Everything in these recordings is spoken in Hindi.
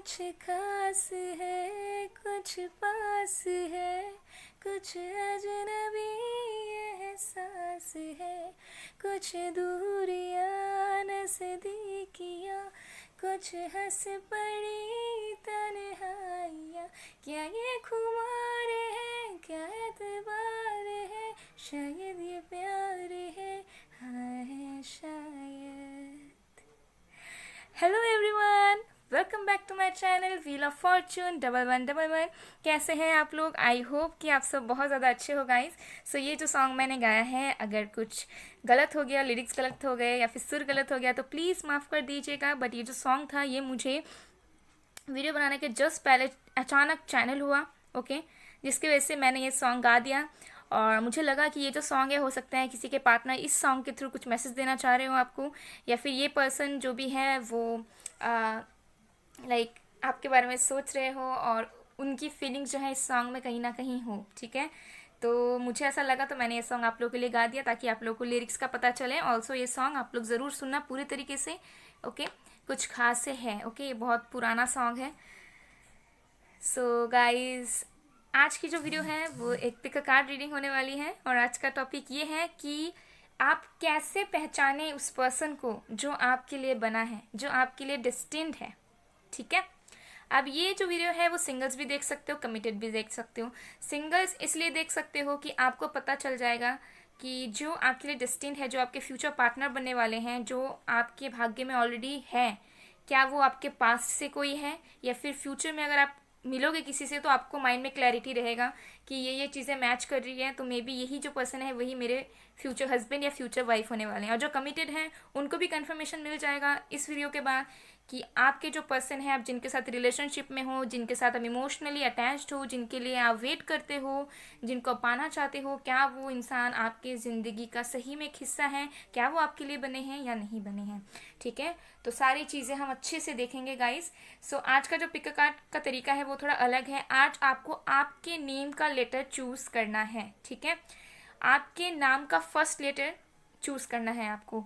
कुछ खास है, कुछ पास है, कुछ अजनबी एहसास है, कुछ दूरियां नजदीकियां, कुछ हंस पड़ी तन्हाइयां। क्या ये खुमार है, क्या एतबार है, शायद ये प्यार है, हाँ है शायद। Hello everyone, welcome back to my channel wheel of fortune 1111। कैसे हैं आप लोग? आई होप कि आप सब बहुत ज़्यादा अच्छे हो गाइस। सो ये जो सॉन्ग मैंने गाया है, अगर कुछ गलत हो गया, लिरिक्स गलत हो गए या फिर सुर गलत हो गया तो प्लीज़ माफ़ कर दीजिएगा। बट ये जो सॉन्ग था ये मुझे वीडियो बनाने के जस्ट पहले अचानक चैनल हुआ, ओके, जिसकी वजह से मैंने ये सॉन्ग गा दिया। और मुझे लगा कि ये जो सॉन्ग है, हो सकता है किसी के पार्टनर इस सॉन्ग के थ्रू कुछ मैसेज देना चाह रहे हो आपको, या फिर ये पर्सन जो भी है वो लाइक आपके बारे में सोच रहे हो और उनकी फीलिंग्स जो है इस सॉन्ग में कहीं ना कहीं हो, ठीक है। तो मुझे ऐसा लगा तो मैंने ये सॉन्ग आप लोगों के लिए गा दिया ताकि आप लोगों को लिरिक्स का पता चले। ऑल्सो ये सॉन्ग आप लोग ज़रूर सुनना पूरे तरीके से, ओके। कुछ खास से है, ओके, ये बहुत पुराना सॉन्ग है। सो गाइज, आज की जो वीडियो है वो एक पिक कार्ड रीडिंग होने वाली है और आज का टॉपिक ये है कि आप कैसे पहचाने उस पर्सन को जो आपके लिए बना है, जो आपके लिए डेस्टिन्ड है, ठीक है। अब ये जो वीडियो है वो सिंगल्स भी देख सकते हो, कमिटेड भी देख सकते हो। सिंगल्स इसलिए देख सकते हो कि आपको पता चल जाएगा कि जो आपके लिए डेस्टिन्ड है, जो आपके फ्यूचर पार्टनर बनने वाले हैं, जो आपके भाग्य में ऑलरेडी है, क्या वो आपके पास्ट से कोई है या फिर फ्यूचर में अगर आप मिलोगे किसी से तो आपको माइंड में क्लैरिटी रहेगा कि ये चीज़ें मैच कर रही हैं, तो मे बी यही जो पर्सन है वही मेरे फ्यूचर हस्बैंड या फ्यूचर वाइफ होने वाले हैं। और जो कमिटेड हैं उनको भी कंफर्मेशन मिल जाएगा इस वीडियो के बाद कि आपके जो पर्सन है, आप जिनके साथ रिलेशनशिप में हो, जिनके साथ आप इमोशनली अटैच्ड हो, जिनके लिए आप वेट करते हो, जिनको आप पाना चाहते हो, क्या वो इंसान आपके ज़िंदगी का सही में एक हिस्सा है, क्या वो आपके लिए बने हैं या नहीं बने हैं, ठीक है। तो सारी चीज़ें हम अच्छे से देखेंगे गाइस। सो आज का जो पिक कार्ड का तरीका है वो थोड़ा अलग है। आज आपको आपके नेम का लेटर चूज़ करना है, ठीक है। आपके नाम का फर्स्ट लेटर चूज़ करना है आपको,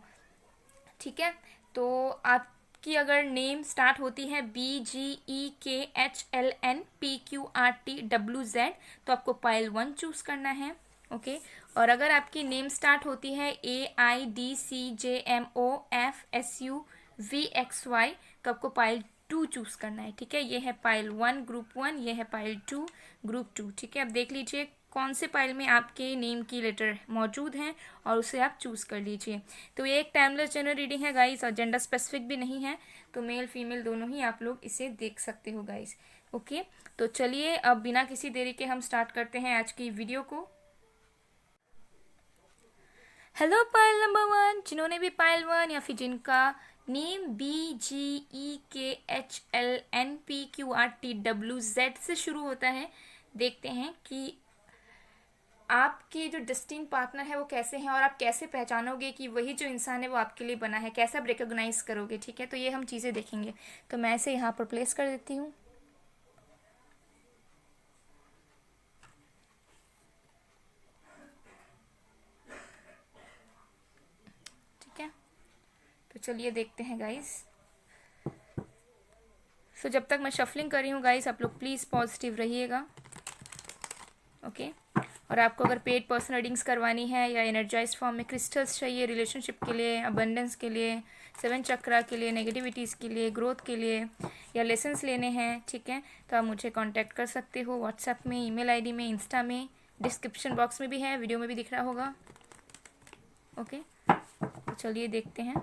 ठीक है। तो आपकी अगर नेम स्टार्ट होती है BGEKHLNPQRTWZ तो आपको पाइल 1 चूज़ करना है, ओके। और अगर आपकी नेम स्टार्ट होती है AIDCJMOFSUVXY तो आपको पाइल 2 चूज़ करना है, ठीक है। ये है पाइल 1 ग्रुप 1, ये है पाइल 2 ग्रुप 2, ठीक है। अब देख लीजिए कौन से पाइल में आपके नेम की लेटर मौजूद हैं और उसे आप चूज़ कर लीजिए। तो ये एक टाइमलेस जनरल रीडिंग है गाइस और जेंडर स्पेसिफिक भी नहीं है, तो मेल फीमेल दोनों ही आप लोग इसे देख सकते हो गाइस, ओके। तो चलिए अब बिना किसी देरी के हम स्टार्ट करते हैं आज की वीडियो को। हेलो पाइल नंबर 1, जिन्होंने भी पाइल 1 या फिर जिनका नेम BGEKHLNPQRTWZ से शुरू होता है, देखते हैं कि आपके जो डेस्टिन पार्टनर है वो कैसे हैं और आप कैसे पहचानोगे कि वही जो इंसान है वो आपके लिए बना है, कैसे आप रिकॉग्नाइज करोगे, ठीक है। तो ये हम चीज़ें देखेंगे। तो मैं इसे यहाँ पर प्लेस कर देती हूँ, ठीक है। तो चलिए देखते हैं गाइस। सो जब तक मैं शफलिंग कर रही हूँ गाइस, आप लोग प्लीज़ पॉजिटिव रहिएगा, ओके। और आपको अगर पेड पर्सन रीडिंग्स करवानी है या एनर्जाइज फॉर्म में क्रिस्टल्स चाहिए रिलेशनशिप के लिए, अबंडेंस के लिए, 7 चक्रा के लिए, नेगेटिविटीज़ के लिए, ग्रोथ के लिए, या लेसन्स लेने हैं, ठीक है, तो आप मुझे कांटेक्ट कर सकते हो व्हाट्सएप में, ईमेल आईडी में, इंस्टा में, डिस्क्रिप्शन बॉक्स में भी है, वीडियो में भी दिख रहा होगा, ओके। तो चलिए देखते हैं।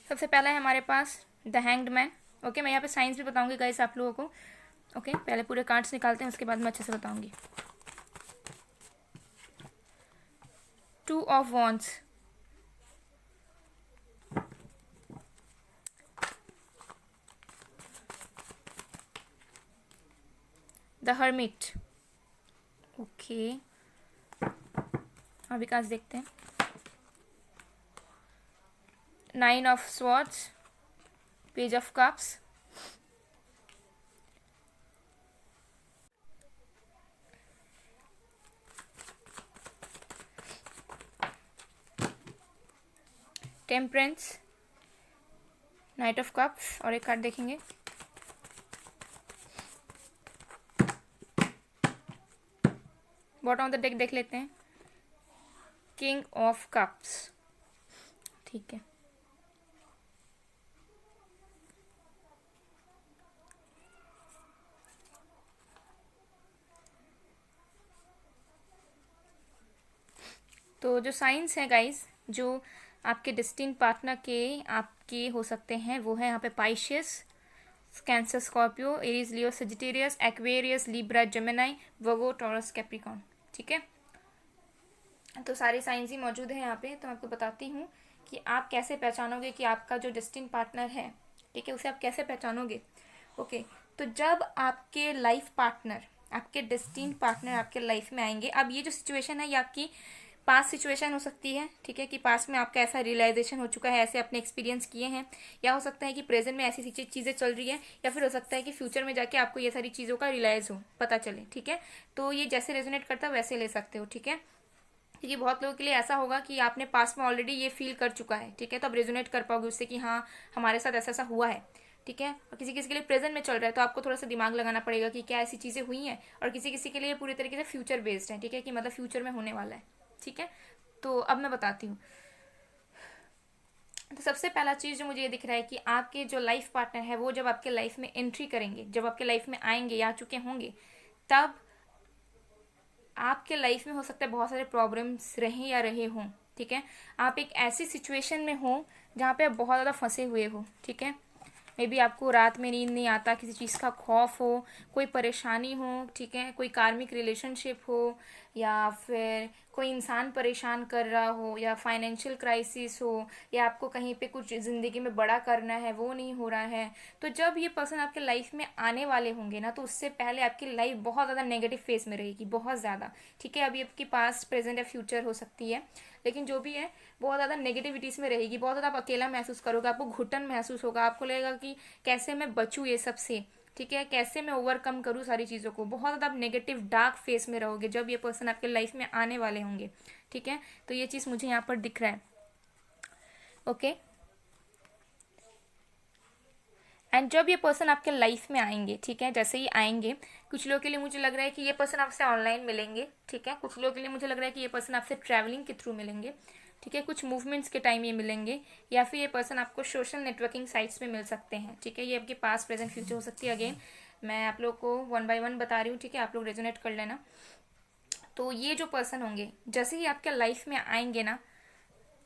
सबसे पहला है हमारे पास द हैंग्ड मैन, ओके। मैं यहाँ पे साइंस भी बताऊंगी गाइस आप लोगों को, ओके। पहले पूरे कार्ड्स निकालते हैं, उसके बाद मैं अच्छे से बताऊंगी। 2 of wands, the hermit, okay. और विकास देखते हैं। 9 of swords, page of cups, temperance, night of cups, और एक कार्ड देखेंगे बॉटम ऑफ द डेक देख लेते हैं, किंग ऑफ कप्स। ठीक है, तो जो साइंस हैं गाइस जो आपके डेस्टिन पार्टनर के आपके हो सकते हैं वो है यहाँ पे पाइशियस, cancer, Scorpio, Aries, Leo, Sagittarius, Aquarius, Libra, Gemini, वर्गो, टॉरस, कैप्रिकॉर्न। ठीक है, तो सारे साइंस ही मौजूद हैं यहाँ पे। तो मैं आपको बताती हूँ कि आप कैसे पहचानोगे कि आपका जो डेस्टिन पार्टनर है, ठीक है, उसे आप कैसे पहचानोगे। ओके, तो जब आपके लाइफ पार्टनर, आपके डेस्टिन पार्टनर आपके लाइफ में आएंगे, अब ये जो सिचुएशन है ये आपकी पास्ट सिचुएशन हो सकती है, ठीक है, कि पास्ट में आपका ऐसा रियलाइजेशन हो चुका है, ऐसे अपने एक्सपीरियंस किए हैं, या हो सकता है कि प्रेजेंट में ऐसी चीज़ें चल रही है, या फिर हो सकता है कि फ्यूचर में जाके आपको ये सारी चीज़ों का रियलाइज हो, पता चले। ठीक है, तो ये जैसे रेजोनेट करता है वैसे ले सकते हो। ठीक है, क्योंकि बहुत लोगों के लिए ऐसा होगा कि आपने पास्ट में ऑलरेडी ये फील कर चुका है, ठीक है, तो आप रेजोनेट कर पाओगे उससे कि हाँ हमारे साथ ऐसा ऐसा हुआ है। ठीक है, और किसी किसी के लिए प्रेजेंट में चल रहा है तो आपको थोड़ा सा दिमाग लगाना पड़ेगा कि क्या ऐसी चीज़ें हुई हैं, और किसी किसी के लिए पूरी तरीके से फ्यूचर बेस्ड है, ठीक है, कि मतलब फ्यूचर में होने वाला है। ठीक है, तो अब मैं बताती हूँ। तो सबसे पहला चीज़ जो मुझे ये दिख रहा है कि आपके जो लाइफ पार्टनर है वो जब आपके लाइफ में एंट्री करेंगे, जब आपके लाइफ में आएंगे या आ चुके होंगे, तब आपके लाइफ में हो सकता है बहुत सारे प्रॉब्लम्स रहें या रहे हों। ठीक है, आप एक ऐसी सिचुएशन में हो जहाँ पे आप बहुत ज़्यादा फंसे हुए हो। ठीक है, मे बी आपको रात में नींद नहीं आता, किसी चीज़ का खौफ हो, कोई परेशानी हो, ठीक है, कोई कार्मिक रिलेशनशिप हो, या फिर कोई इंसान परेशान कर रहा हो, या फाइनेंशियल क्राइसिस हो, या आपको कहीं पे कुछ ज़िंदगी में बड़ा करना है वो नहीं हो रहा है। तो जब ये पर्सन आपके लाइफ में आने वाले होंगे ना, तो उससे पहले आपकी लाइफ बहुत ज़्यादा नेगेटिव फेस में रहेगी, बहुत ज़्यादा। ठीक है, अभी आपकी पास्ट, प्रेजेंट या फ्यूचर हो सकती है, लेकिन जो भी है बहुत ज़्यादा नेगेटिविटीज़ में रहेगी, बहुत ज़्यादा आप अकेला महसूस करोगे, आपको घुटन महसूस होगा, आपको लगेगा कि कैसे मैं बचूँ ये सब से, ठीक है, कैसे मैं ओवरकम करूँ सारी चीज़ों को। बहुत ज़्यादा आप नेगेटिव डार्क फेस में रहोगे जब ये पर्सन आपके लाइफ में आने वाले होंगे। ठीक है, तो ये चीज़ मुझे यहाँ पर दिख रहा है। ओके, एंड जब ये पर्सन आपके लाइफ में आएंगे, ठीक है, जैसे ही आएंगे, कुछ लोगों के लिए मुझे लग रहा है कि ये पर्सन आपसे ऑनलाइन मिलेंगे। ठीक है, कुछ लोगों के लिए मुझे लग रहा है कि ये पर्सन आपसे ट्रैवलिंग के थ्रू मिलेंगे। ठीक है, कुछ मूवमेंट्स के टाइम ये मिलेंगे, या फिर ये पर्सन आपको सोशल नेटवर्किंग साइट्स में मिल सकते हैं। ठीक है, ये आपके पास, प्रेजेंट, फ्यूचर हो सकती है। अगेन मैं आप लोग को वन बाय वन बता रही हूँ, ठीक है, आप लोग रेजोनेट कर लेना। तो ये जो पर्सन होंगे जैसे ही आपके लाइफ में आएंगे ना,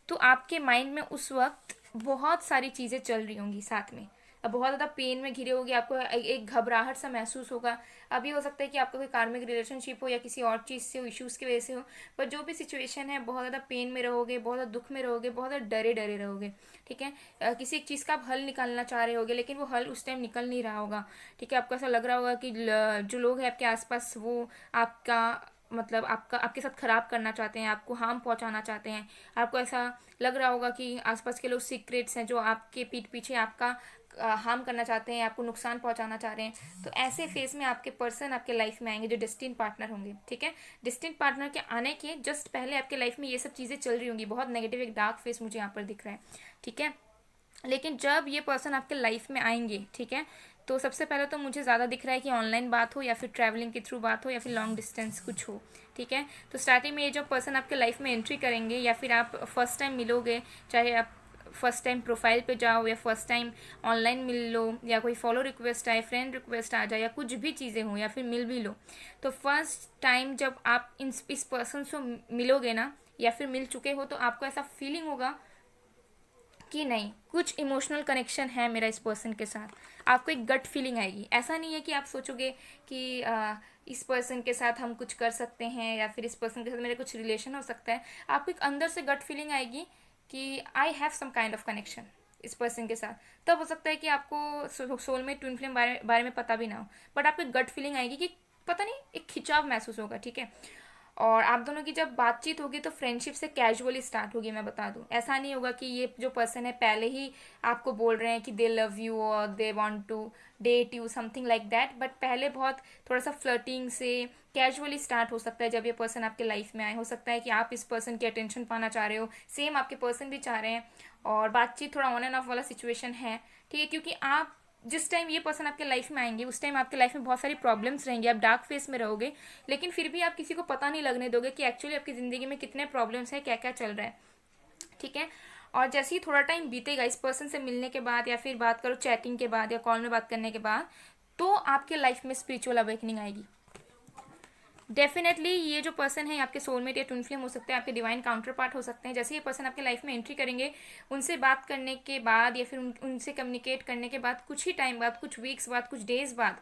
तो आपके माइंड में उस वक्त बहुत सारी चीज़ें चल रही होंगी साथ में। अब बहुत ज़्यादा पेन में घिरे होगे, आपको एक घबराहट सा महसूस होगा। अभी हो सकता है कि आपका कोई कार्मिक रिलेशनशिप हो या किसी और चीज़ से हो, इश्यूज़ की वजह से हो, पर जो भी सिचुएशन है बहुत ज़्यादा पेन में रहोगे, बहुत ज़्यादा दुख में रहोगे, बहुत ज़्यादा डरे डरे रहोगे। ठीक है, किसी एक चीज़ का आप हल निकालना चाह रहे होगे, लेकिन वो हल उस टाइम निकल नहीं रहा होगा। ठीक है, आपको ऐसा लग रहा होगा कि जो लोग हैं आपके आसपास वो आपका मतलब आपके साथ ख़राब करना चाहते हैं, आपको हार्म पहुंचाना चाहते हैं। आपको ऐसा लग रहा होगा कि आसपास के लोग सीक्रेट्स हैं जो आपके पीठ पीछे आपका हार्म करना चाहते हैं, आपको नुकसान पहुंचाना चाह रहे हैं। तो ऐसे फेज में आपके पर्सन आपके लाइफ में आएंगे जो डेस्टिन पार्टनर होंगे। ठीक है, डेस्टिन पार्टनर के आने के जस्ट पहले आपके लाइफ में ये सब चीज़ें चल रही होंगी, बहुत नेगेटिव एक डार्क फेस मुझे यहाँ पर दिख रहा है। ठीक है, लेकिन जब ये पर्सन आपके लाइफ में आएंगे, ठीक है, तो सबसे पहले तो मुझे ज़्यादा दिख रहा है कि ऑनलाइन बात हो, या फिर ट्रैवलिंग के थ्रू बात हो, या फिर लॉन्ग डिस्टेंस कुछ हो। ठीक है, तो स्टार्टिंग में ये जो पर्सन आपके लाइफ में एंट्री करेंगे, या फिर आप फर्स्ट टाइम मिलोगे, चाहे आप फर्स्ट टाइम प्रोफाइल पे जाओ या फर्स्ट टाइम ऑनलाइन मिल लो, या कोई फॉलो रिक्वेस्ट आए, फ्रेंड रिक्वेस्ट आ जाए, या कुछ भी चीज़ें हों, या फिर मिल भी लो, तो फर्स्ट टाइम जब आप इस पर्सन से मिलोगे ना, या फिर मिल चुके हो, तो आपको ऐसा फीलिंग होगा कि नहीं, कुछ इमोशनल कनेक्शन है मेरा इस पर्सन के साथ। आपको एक गट फीलिंग आएगी। ऐसा नहीं है कि आप सोचोगे कि इस पर्सन के साथ हम कुछ कर सकते हैं, या फिर इस पर्सन के साथ मेरा कुछ रिलेशन हो सकता है। आपको एक अंदर से गट फीलिंग आएगी कि I have some kind of connection इस पर्सन के साथ। तब हो सकता है कि आपको सोल में ट्विन फ्लेम बारे में पता भी ना हो, बट आपको एक गट फीलिंग आएगी कि पता नहीं, एक खिंचाव महसूस होगा। ठीक है, और आप दोनों की जब बातचीत होगी तो फ्रेंडशिप से कैजुअली स्टार्ट होगी, मैं बता दूं। ऐसा नहीं होगा कि ये जो पर्सन है पहले ही आपको बोल रहे हैं कि दे लव यू और they want to date you, something like that. But पहले बहुत थोड़ा सा फ्लर्टिंग से कैजुअली स्टार्ट हो सकता है जब ये पर्सन आपके लाइफ में आए। हो सकता है कि आप इस पर्सन की अटेंशन पाना चाह रहे हो, सेम आपके पर्सन भी चाह रहे हैं, और बातचीत थोड़ा ऑन एंड ऑफ वाला सिचुएशन है, ठीक है। क्योंकि आप जिस टाइम ये पर्सन आपके लाइफ में आएंगे उस टाइम आपके लाइफ में बहुत सारी प्रॉब्लम्स रहेंगी, आप डार्क फेस में रहोगे, लेकिन फिर भी आप किसी को पता नहीं लगने दोगे कि एक्चुअली आपकी ज़िंदगी में कितने प्रॉब्लम्स हैं, क्या क्या चल रहा है, ठीक है। और जैसे ही थोड़ा टाइम बीतेगा इस पर्सन से मिलने के बाद, या फिर बात करो चैटिंग के बाद या कॉल में बात करने के बाद, तो आपके लाइफ में स्पिरिचुअल अवेकनिंग आएगी। डेफिनेटली ये जो पर्सन है आपके सोलमेट या ट्विन फ्लेम हो सकते हैं, आपके डिवाइन काउंटर पार्ट हो सकते हैं। जैसे ये पर्सन आपके लाइफ में एंट्री करेंगे, उनसे बात करने के बाद या फिर उनसे कम्युनिकेट करने के बाद कुछ ही टाइम बाद, कुछ वीक्स बाद, कुछ डेज बाद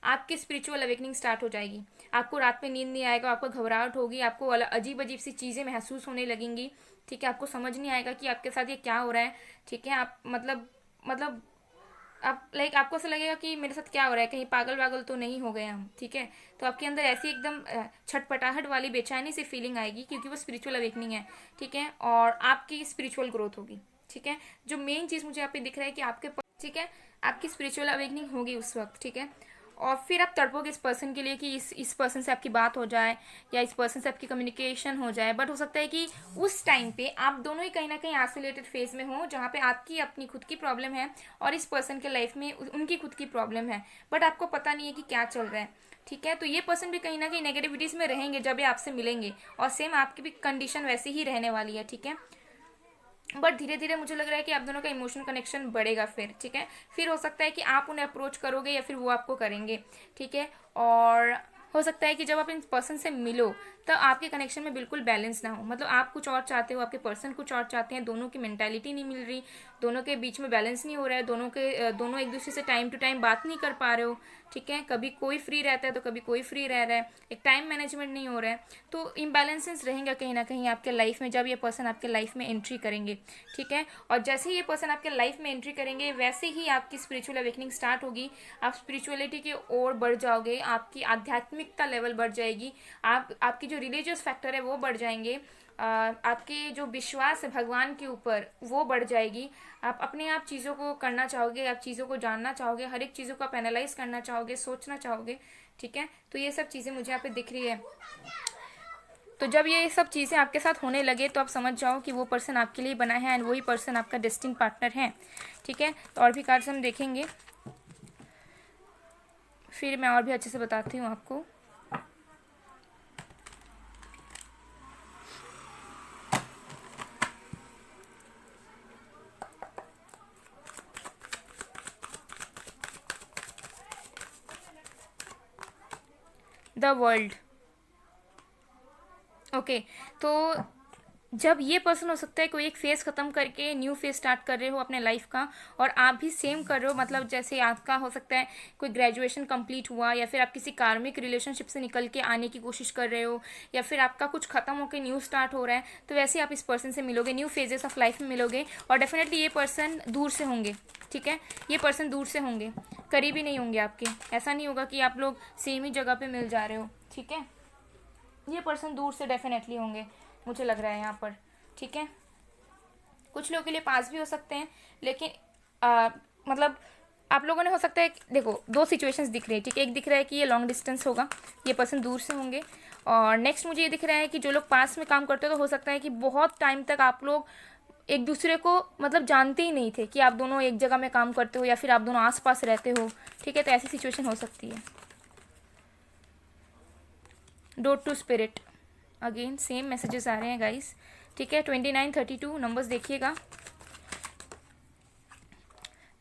आपकी स्पिरिचुअल अवेकनिंग स्टार्ट हो जाएगी। आपको रात में नींद नहीं आएगा, आपको घबराहट होगी, आपको अजीब अजीब सी चीज़ें महसूस होने लगेंगी, ठीक है। आपको समझ नहीं आएगा कि आपके साथ ये क्या हो रहा है, ठीक है। आप मतलब आप आपको ऐसा लगेगा कि मेरे साथ क्या हो रहा है, कहीं पागल वागल तो नहीं हो गए हम, ठीक है। तो आपके अंदर ऐसी एकदम छटपटाहट वाली बेचैनी सी फीलिंग आएगी, क्योंकि वो स्पिरिचुअल अवेकनिंग है, ठीक है। और आपकी स्पिरिचुअल ग्रोथ होगी, ठीक है। जो मेन चीज़ मुझे यहाँ पे दिख रहा है कि आपके, ठीक है, आपकी स्पिरिचुअल अवेकनिंग होगी उस वक्त, ठीक है। और फिर आप तड़पोगे इस पर्सन के लिए कि इस पर्सन से आपकी बात हो जाए या इस पर्सन से आपकी कम्युनिकेशन हो जाए। बट हो सकता है कि उस टाइम पे आप दोनों ही कहीं ना कहीं आइसोलेटेड फेज में हो, जहाँ पे आपकी अपनी खुद की प्रॉब्लम है और इस पर्सन के लाइफ में उनकी खुद की प्रॉब्लम है, बट आपको पता नहीं है कि क्या चल रहा है, ठीक है। तो ये पर्सन भी कहीं ना कहीं नेगेटिविटीज़ में रहेंगे जब ये आपसे मिलेंगे, और सेम आपकी भी कंडीशन वैसी ही रहने वाली है, ठीक है। बट धीरे धीरे मुझे लग रहा है कि आप दोनों का इमोशनल कनेक्शन बढ़ेगा फिर, ठीक है। फिर हो सकता है कि आप उन्हें अप्रोच करोगे या फिर वो आपको करेंगे, ठीक है। और हो सकता है कि जब आप इन पर्सन से मिलो तो आपके कनेक्शन में बिल्कुल बैलेंस ना हो, मतलब आप कुछ और चाहते हो, आपके पर्सन कुछ और चाहते हैं, दोनों की मेंटालिटी नहीं मिल रही, दोनों के बीच में बैलेंस नहीं हो रहा है, दोनों एक दूसरे से टाइम टू टाइम बात नहीं कर पा रहे हो, ठीक है। कभी कोई फ्री रहता है तो कभी कोई फ्री रह रहा है, एक टाइम मैनेजमेंट नहीं हो रहा है। तो इम्बैलेंसेस रहेंगे कहीं ना कहीं आपके लाइफ में जब ये पर्सन आपके लाइफ में एंट्री करेंगे, ठीक है। और जैसे ही ये पर्सन आपके लाइफ में एंट्री करेंगे वैसे ही आपकी स्पिरिचुअल अवेकनिंग स्टार्ट होगी, आप स्पिरिचुअलिटी की ओर बढ़ जाओगे, आपकी आध्यात्मिकता लेवल बढ़ जाएगी, आपकी जो रिलीजियस फैक्टर है वो बढ़ जाएंगे, आपके जो विश्वास है भगवान के ऊपर वो बढ़ जाएगी, आप अपने आप चीज़ों को करना चाहोगे, आप चीज़ों को जानना चाहोगे, हर एक चीज़ों को आप एनालाइज करना चाहोगे, सोचना चाहोगे, ठीक है। तो ये सब चीज़ें मुझे यहाँ पे दिख रही है। तो जब ये सब चीज़ें आपके साथ होने लगे तो आप समझ जाओ कि वो पर्सन आपके लिए बना है एंड वही पर्सन आपका डेस्टिनी पार्टनर है, ठीक है। तो और भी कार्ड्स हम देखेंगे, फिर मैं और भी अच्छे से बताती हूँ आपको। The world, okay. तो जब ये पर्सन हो सकता है कोई एक फेज खत्म करके न्यू फेज स्टार्ट कर रहे हो अपने लाइफ का, और आप भी सेम कर रहे हो, मतलब जैसे आपका हो सकता है कोई ग्रेजुएशन कंप्लीट हुआ, या फिर आप किसी कार्मिक रिलेशनशिप से निकल के आने की कोशिश कर रहे हो, या फिर आपका कुछ खत्म होकर न्यू स्टार्ट हो रहा है, तो वैसे आप इस पर्सन से मिलोगे, न्यू फेजेस ऑफ लाइफ में मिलोगे। और डेफिनेटली ये पर्सन दूर से होंगे, ठीक है। ये पर्सन दूर से होंगे, करीबी नहीं होंगे आपके। ऐसा नहीं होगा कि आप लोग सेम ही जगह पे मिल जा रहे हो, ठीक है। ये पर्सन दूर से डेफिनेटली होंगे, मुझे लग रहा है यहाँ पर, ठीक है। कुछ लोगों के लिए पास भी हो सकते हैं, लेकिन मतलब आप लोगों ने हो सकता है, देखो दो सिचुएशंस दिख रही है, ठीक है। एक दिख रहा है कि ये लॉन्ग डिस्टेंस होगा, ये पर्सन दूर से होंगे। और नेक्स्ट मुझे ये दिख रहा है कि जो लोग पास में काम करते हो, तो हो सकता है कि बहुत टाइम तक आप लोग एक दूसरे को मतलब जानते ही नहीं थे कि आप दोनों एक जगह में काम करते हो या फिर आप दोनों आस रहते हो, ठीक है। तो ऐसी सिचुएशन हो सकती है। Dote to spirit, again same messages आ रहे हैं गाइस, ठीक है। 2932 नंबर्स देखिएगा।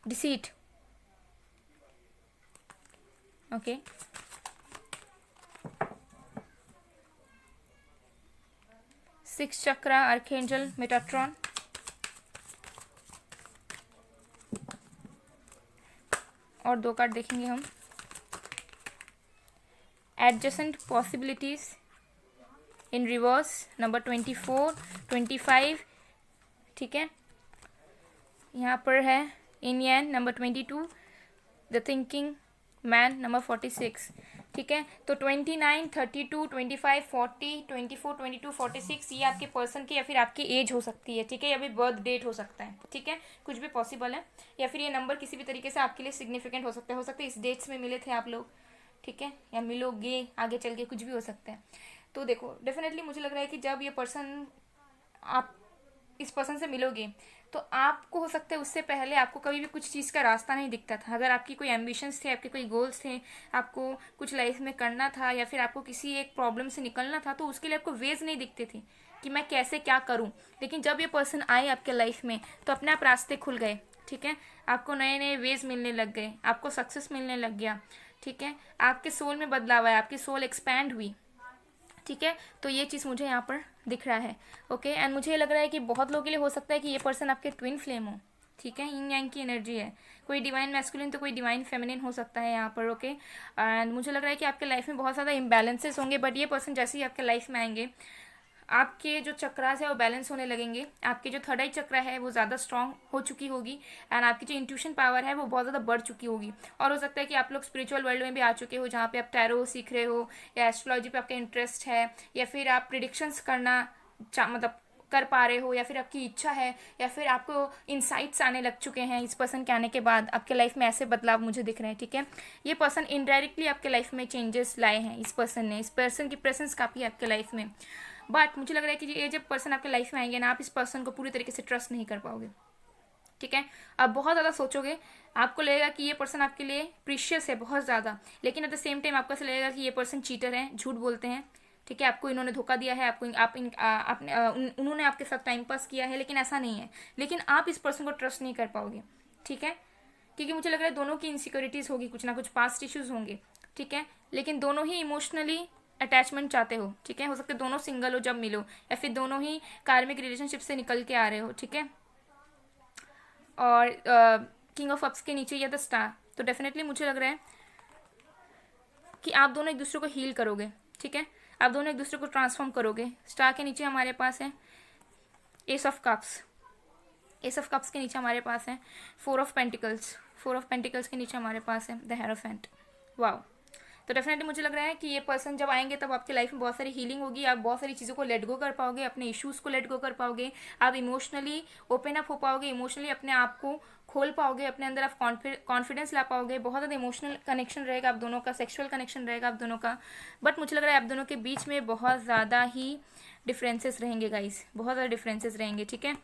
Deceit, okay. Six chakra, archangel Metatron, और दो कार्ड देखेंगे हम। Adjacent possibilities in reverse, number 24, 25, ठीक है। यहाँ पर है yin yang, number 22, the thinking man, number 46। ठीक है। तो 29, 32, 25, 40, 24, 22, 46 ये आपके पर्सन की या फिर आपकी एज हो सकती है, ठीक है, या फिर बर्थ डेट हो सकता है, ठीक है, कुछ भी पॉसिबल है। या फिर ये नंबर किसी भी तरीके से आपके लिए सिग्निफिकेंट हो सकता है इस डेट्स में मिले थे आप लोग, ठीक है, या मिलोगे आगे चल के, कुछ भी हो सकता है। तो देखो डेफिनेटली मुझे लग रहा है कि जब ये पर्सन, आप इस पर्सन से मिलोगे तो आपको हो सकता है उससे पहले आपको कभी भी कुछ चीज़ का रास्ता नहीं दिखता था। अगर आपकी कोई एम्बिशंस थे, आपके कोई गोल्स थे, आपको कुछ लाइफ में करना था या फिर आपको किसी एक प्रॉब्लम से निकलना था, तो उसके लिए आपको वेज नहीं दिखते थे कि मैं कैसे क्या करूं। लेकिन जब ये पर्सन आए आपके लाइफ में तो अपने आप रास्ते खुल गए, ठीक है, आपको नए नए वेज मिलने लग गए, आपको सक्सेस मिलने लग गया, ठीक है, आपके सोल में बदलाव आया, आपकी सोल एक्सपैंड हुई, ठीक है। तो ये चीज़ मुझे यहाँ पर दिख रहा है, ओके। एंड मुझे लग रहा है कि बहुत लोगों के लिए हो सकता है कि ये पर्सन आपके ट्विन फ्लेम हो, ठीक है, यिन यांग की एनर्जी है, कोई डिवाइन मैस्कुलिन तो कोई डिवाइन फेमिनिन हो सकता है यहाँ पर, ओके। एंड मुझे लग रहा है कि आपके लाइफ में बहुत ज़्यादा इम्बैलेंसेस होंगे, बट ये पर्सन जैसे ही आपके लाइफ में आएंगे आपके जो चक्रास है वो बैलेंस होने लगेंगे, आपके जो थर्ड आई चक्र है वो ज़्यादा स्ट्रांग हो चुकी होगी, एंड आपकी जो इंट्यूशन पावर है वो बहुत ज़्यादा बढ़ चुकी होगी। और हो सकता है कि आप लोग स्पिरिचुअल वर्ल्ड में भी आ चुके हो, जहाँ पे आप टैरो सीख रहे हो या एस्ट्रोलॉजी पे आपका इंटरेस्ट है, या फिर आप प्रिडिक्शंस करना मतलब कर पा रहे हो, या फिर आपकी इच्छा है, या फिर आपको इंसाइट्स आने लग चुके हैं इस पर्सन के आने के बाद। आपके लाइफ में ऐसे बदलाव मुझे दिख रहे हैं, ठीक है। ये पर्सन इनडायरेक्टली आपके लाइफ में चेंजेस लाए हैं, इस पर्सन ने, इस पर्सन की प्रेजेंस काफ़ी है आपके लाइफ में। बट मुझे लग रहा है कि ये जब पर्सन आपके लाइफ में आएंगे ना, आप इस पर्सन को पूरी तरीके से ट्रस्ट नहीं कर पाओगे, ठीक है। आप बहुत ज़्यादा सोचोगे, आपको लगेगा कि ये पर्सन आपके लिए प्रीशियस है बहुत ज़्यादा, लेकिन एट द सेम टाइम आपको ऐसा लगेगा कि ये पर्सन चीटर है, झूठ बोलते हैं, ठीक है, आपको इन्होंने धोखा दिया है, आपको उन्होंने आपके साथ टाइम पास किया है, लेकिन ऐसा नहीं है। लेकिन आप इस पर्सन को ट्रस्ट नहीं कर पाओगे, ठीक है, क्योंकि मुझे लग रहा है दोनों की इनसिक्योरिटीज़ होगी, कुछ ना कुछ पास्ट इश्यूज होंगे, ठीक है, लेकिन दोनों ही इमोशनली अटैचमेंट चाहते हो, ठीक है, हो सकता है दोनों सिंगल हो जब मिलो, या फिर दोनों ही कार्मिक रिलेशनशिप से निकल के आ रहे हो, ठीक है। और किंग ऑफ कप्स के नीचे या द स्टार, तो डेफिनेटली मुझे लग रहा है कि आप दोनों एक दूसरे को हील करोगे, ठीक है, आप दोनों एक दूसरे को ट्रांसफॉर्म करोगे। स्टार के नीचे हमारे पास है S of cups, S of cups के नीचे हमारे पास है four of pentacles, four of pentacles के नीचे हमारे पास है द हेरोफेंट। वाओ। तो डेफिनेटली मुझे लग रहा है कि ये पर्सन जब आएंगे तब आपकी लाइफ में बहुत सारी हीलिंग होगी, आप बहुत सारी चीज़ों को लेट गो कर पाओगे, अपने इश्यूज़ को लेट गो कर पाओगे, आप इमोशनली ओपन अप हो पाओगे, इमोशनली अपने आप को खोल पाओगे, अपने अंदर आप कॉन्फिडेंस ला पाओगे, बहुत ज़्यादा इमोशनल कनेक्शन रहेगा आप दोनों का, सेक्सुअल कनेक्शन रहेगा आप दोनों का। बट मुझे लग रहा है आप दोनों के बीच में बहुत ज़्यादा ही डिफरेंसेस रहेंगे गाइस, बहुत ज़्यादा डिफरेंसेस रहेंगे, ठीक है।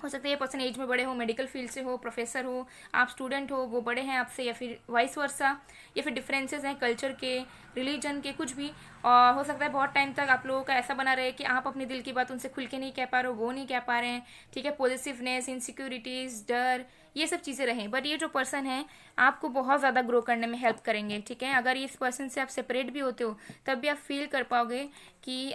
हो सकता है ये पर्सन एज में बड़े हो, मेडिकल फील्ड से हो, प्रोफेसर हो, आप स्टूडेंट हो, वो बड़े हैं आपसे, या फिर वाइस वर्सा, या फिर डिफरेंसेस हैं कल्चर के, रिलीजन के, कुछ भी। और हो सकता है बहुत टाइम तक आप लोगों का ऐसा बना रहे कि आप अपने दिल की बात उनसे खुल के नहीं कह पा रहे हो, वो नहीं कह पा रहे हैं, ठीक है, पॉजिटिवनेस, इनसिक्योरिटीज़, डर, ये सब चीज़ें रहें। बट ये जो पर्सन है आपको बहुत ज़्यादा ग्रो करने में हेल्प करेंगे, ठीक है। अगर इस पर्सन से आप सेपरेट भी होते हो तब भी आप फील कर पाओगे कि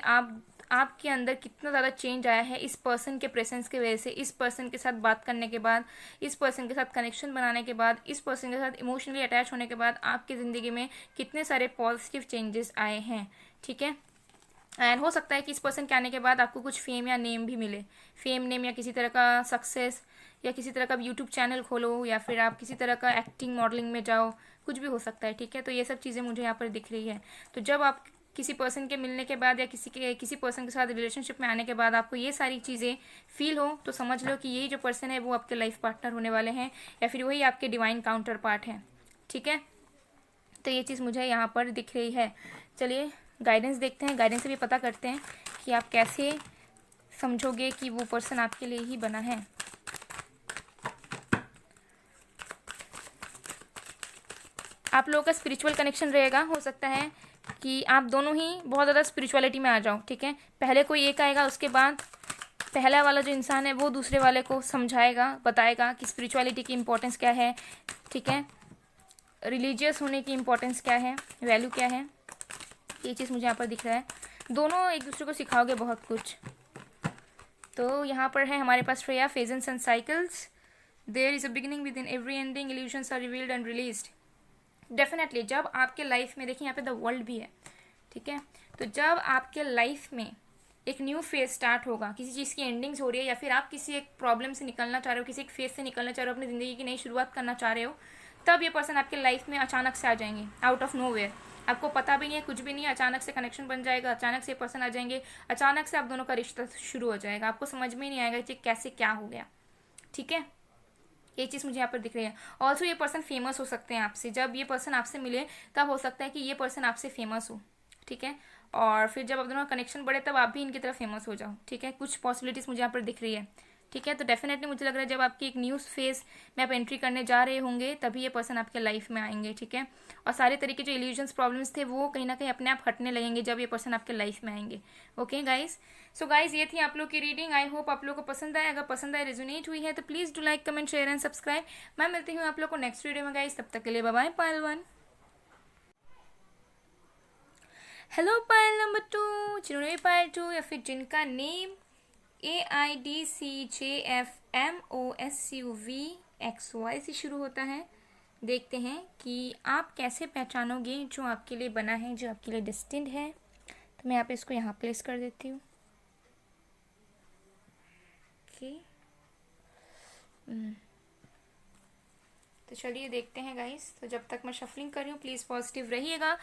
आपके अंदर कितना ज़्यादा चेंज आया है इस पर्सन के प्रेजेंस की वजह से, इस पर्सन के साथ बात करने के बाद, इस पर्सन के साथ कनेक्शन बनाने के बाद, इस पर्सन के साथ इमोशनली अटैच होने के बाद आपकी ज़िंदगी में कितने सारे पॉजिटिव चेंजेस आए हैं, ठीक है। एंड हो सकता है कि इस पर्सन के आने के बाद आपको कुछ फेम या नेम भी मिले, फेम नेम, या किसी तरह का सक्सेस, या किसी तरह का यूट्यूब चैनल खोलो, या फिर आप किसी तरह का एक्टिंग मॉडलिंग में जाओ, कुछ भी हो सकता है, ठीक है। तो ये सब चीज़ें मुझे यहाँ पर दिख रही है। तो जब आप किसी पर्सन के मिलने के बाद या किसी पर्सन के साथ रिलेशनशिप में आने के बाद आपको ये सारी चीज़ें फील हो, तो समझ लो कि ये जो पर्सन है वो आपके लाइफ पार्टनर होने वाले हैं, या फिर वही आपके डिवाइन काउंटर पार्ट हैं, ठीक है। तो ये चीज़ मुझे यहाँ पर दिख रही है। चलिए गाइडेंस देखते हैं, गाइडेंस से भी पता करते हैं कि आप कैसे समझोगे कि वो पर्सन आपके लिए ही बना है। आप लोगों का स्पिरिचुअल कनेक्शन रहेगा, हो सकता है कि आप दोनों ही बहुत ज़्यादा स्पिरिचुअलिटी में आ जाओ, ठीक है। पहले कोई एक आएगा, उसके बाद पहला वाला जो इंसान है वो दूसरे वाले को समझाएगा, बताएगा कि स्पिरिचुअलिटी की इम्पोर्टेंस क्या है, ठीक है, रिलीजियस होने की इम्पोर्टेंस क्या है, वैल्यू क्या है। ये चीज़ मुझे यहाँ पर दिख रहा है। दोनों एक दूसरे को सिखाओगे बहुत कुछ। तो यहाँ पर है हमारे पास Freya, phases and cycles, there is a beginning within every ending, illusions are revealed and released. Definitely जब आपके लाइफ में, देखिए यहाँ पे द वर्ल्ड भी है, ठीक है, तो जब आपके लाइफ में एक न्यू फेज स्टार्ट होगा, किसी चीज़ की एंडिंग्स हो रही है, या फिर आप किसी एक प्रॉब्लम से निकलना चाह रहे हो, किसी एक फेज से निकलना चाह रहे हो, अपनी ज़िंदगी की नई शुरुआत करना चाह रहे हो, तब ये पर्सन आपके लाइफ में अचानक से आ जाएंगे, आउट ऑफ नो वेयर, आपको पता भी नहीं है, कुछ भी नहीं है, अचानक से कनेक्शन बन जाएगा, अचानक से पर्सन आ जाएंगे, अचानक से आप दोनों का रिश्ता शुरू हो जाएगा, आपको समझ में ही नहीं आएगा कि कैसे क्या हो गया। ठीक है, ये चीज़ मुझे यहाँ पर दिख रही है। ऑल्सो ये पर्सन फेमस हो सकते हैं आपसे, जब ये पर्सन आपसे मिले तब हो सकता है कि ये पर्सन आपसे फेमस हो। ठीक है, और फिर जब आप दोनों का कनेक्शन बढ़े तब आप भी इनकी तरफ फेमस हो जाओ। ठीक है, कुछ पॉसिबिलिटीज़ मुझे यहाँ पर दिख रही है। ठीक है, तो डेफिनेटली मुझे लग रहा है जब आपकी एक न्यूज़ फेज में आप एंट्री करने जा रहे होंगे तभी ये पर्सन आपके लाइफ में आएंगे। ठीक है, और सारे तरीके जो इल्यूजन्स प्रॉब्लम्स थे वो कहीं ना कहीं अपने आप हटने लगेंगे जब ये पर्सन आपके लाइफ में आएंगे। ओके गाइज, सो गाइज ये थी आप लोग की रीडिंग। आई होप आप लोग को पसंद आए, अगर पसंद आए, रेजोनेट हुई है तो please do like, comment, share and subscribe. मैं मिलती हूँ आप लोग को नेक्स्ट वीडियो में गाइज, तब तक के लिए बाय बाय। पायल 1, हेलो पायल नंबर 2, जिन्होंने भी पायल 2 या फिर जिनका नेम AIDCJFMOSUVXY से शुरू होता है, देखते हैं कि आप कैसे पहचानोगे जो आपके लिए बना है, जो आपके लिए डेस्टिन्ड है। तो मैं यहाँ पे इसको यहाँ प्लेस कर देती हूँ। ओके, तो चलिए देखते हैं गाइस। तो जब तक मैं शफलिंग कर रही हूँ प्लीज़ पॉजिटिव रहिएगा।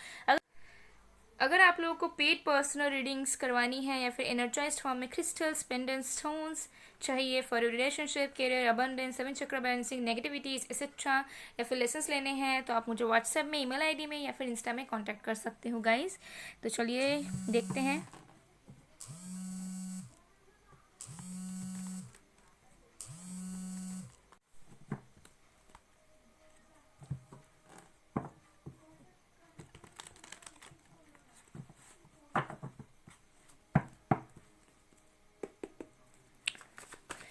अगर आप लोगों को पेड पर्सनल रीडिंग्स करवानी है या फिर एनर्जाइज्ड फॉर्म में क्रिस्टल्स, पेंडेंट्स, स्टोन्स चाहिए फॉर रिलेशनशिप, करियर, अबंडेंस, 7 चक्र बैलेंसिंग, नेगेटिविटीज एक्सेट्रा, या फिर लेसन्स लेने हैं तो आप मुझे व्हाट्सएप में, ईमेल आईडी में या फिर इंस्टा में कांटेक्ट कर सकते हो गाइस। तो चलिए देखते हैं।